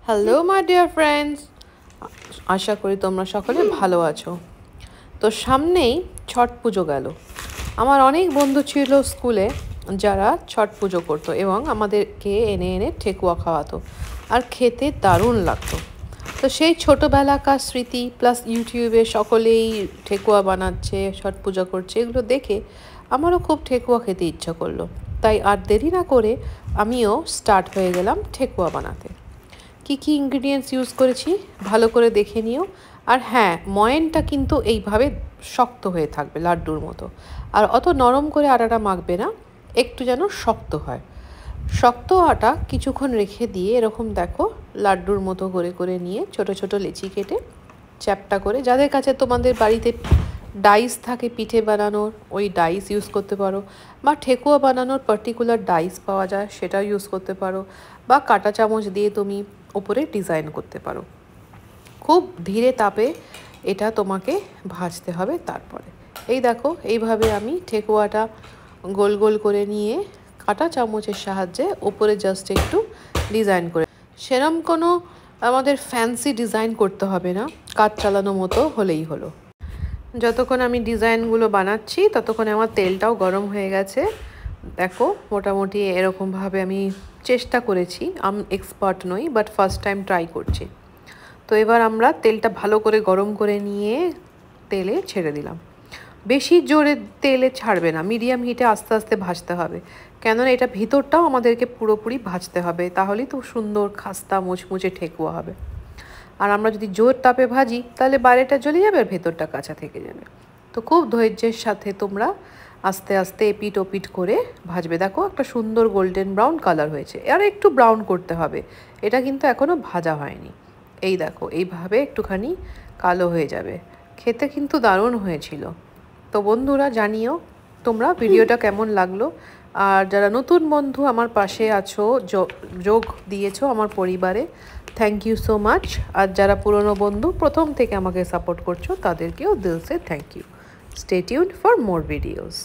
Hello my dear friends, আশা করি তোমরা সকলে ভালো আছো। তো সামনেই ছট পুজো গেল। আমার অনেক বন্ধু ছিল স্কুলে যারা ছট পুজো করতো এবং আমাদেরকে এনে এনে ঠেকুয়া খাওয়াতো, আর খেতে দারুণ লাগতো। তো সেই ছোটোবেলাকার স্মৃতি প্লাস ইউটিউবে সকলেই ঠেকুয়া বানাচ্ছে, ছট পূজা করছে, এগুলো দেখে আমারও খুব ঠেকুয়া খেতে ইচ্ছা করলো। তাই আর দেরি না করে আমিও স্টার্ট হয়ে গেলাম ঠেকুয়া বানাতে। কি কি ইনগ্রিডিয়েন্টস ইউজ করেছি ভালো করে দেখে নিও। আর হ্যাঁ, ময়ানটা কিন্তু এইভাবে শক্ত হয়ে থাকবে লাড্ডুর মতো, আর অত নরম করে আটাটা মাখবে না, একটু যেন শক্ত হয়। শক্ত আটা কিছুক্ষণ রেখে দিয়ে এরকম দেখো লাড্ডুর মতো করে করে নিয়ে ছোট ছোট লেচি কেটে চ্যাপটা করে, যাদের কাছে তোমাদের বাড়িতে ডাইস থাকে পিঠে বানানোর, ওই ডাইস ইউজ করতে পারো, বা ঠেকুয়া বানানোর পার্টিকুলার ডাইস পাওয়া যায় সেটাও ইউজ করতে পারো, বা কাঁটা চামচ দিয়ে তুমি ওপরে ডিজাইন করতে পারো। খুব ধীরে তাপে এটা তোমাকে ভাজতে হবে। তারপরে এই দেখো এইভাবে আমি ঠেকুয়াটা গোল গোল করে নিয়ে কাঁটা চামচের সাহায্যে ওপরে জাস্ট একটু ডিজাইন করে, সেরম কোনো আমাদের ফ্যান্সি ডিজাইন করতে হবে না, কাজ চালানো মতো হলেই হলো। যতক্ষণ আমি ডিজাইনগুলো বানাচ্ছি ততক্ষণে আমার তেলটাও গরম হয়ে গেছে। দেখো মোটামুটি এরকমভাবে আমি চেষ্টা করেছি, আমি এক্সপার্ট নই বাট ফার্স্ট টাইম ট্রাই করছি। তো এবার আমরা তেলটা ভালো করে গরম করে নিয়ে তেলে ছেড়ে দিলাম। বেশি জোরে তেলে ছাড়বে না, মিডিয়াম হিটে আস্তে আস্তে ভাজতে হবে, কেননা এটা ভিতরটাও আমাদেরকে পুরোপুরি ভাজতে হবে, তাহলেই তো সুন্দর খাস্তা মুচমুচে ঠেকুয়া হবে। আর আমরা যদি জোর তাপে ভাজি তাহলে বাইরেটা জ্বলে যাবে আর ভেতরটা কাঁচা থেকে যাবে। তো খুব ধৈর্যের সাথে তোমরা আস্তে আস্তে এপিট ওপিট করে ভাজবে। দেখো একটা সুন্দর গোল্ডেন ব্রাউন কালার হয়েছে, আর একটু ব্রাউন করতে হবে, এটা কিন্তু এখনও ভাজা হয়নি। এই দেখো এইভাবে একটুখানি কালো হয়ে যাবে, খেতে কিন্তু দারুণ হয়েছিল। তো বন্ধুরা জানিও তোমরা ভিডিওটা কেমন লাগলো, আর যারা নতুন বন্ধু আমার পাশে আছো, যোগ দিয়েছো আমার পরিবারে, থ্যাংক ইউ সো মাচ। আর যারা পুরনো বন্ধু প্রথম থেকে আমাকে সাপোর্ট করছো তাদেরকেও দিল সে thank you. Stay tuned for more videos.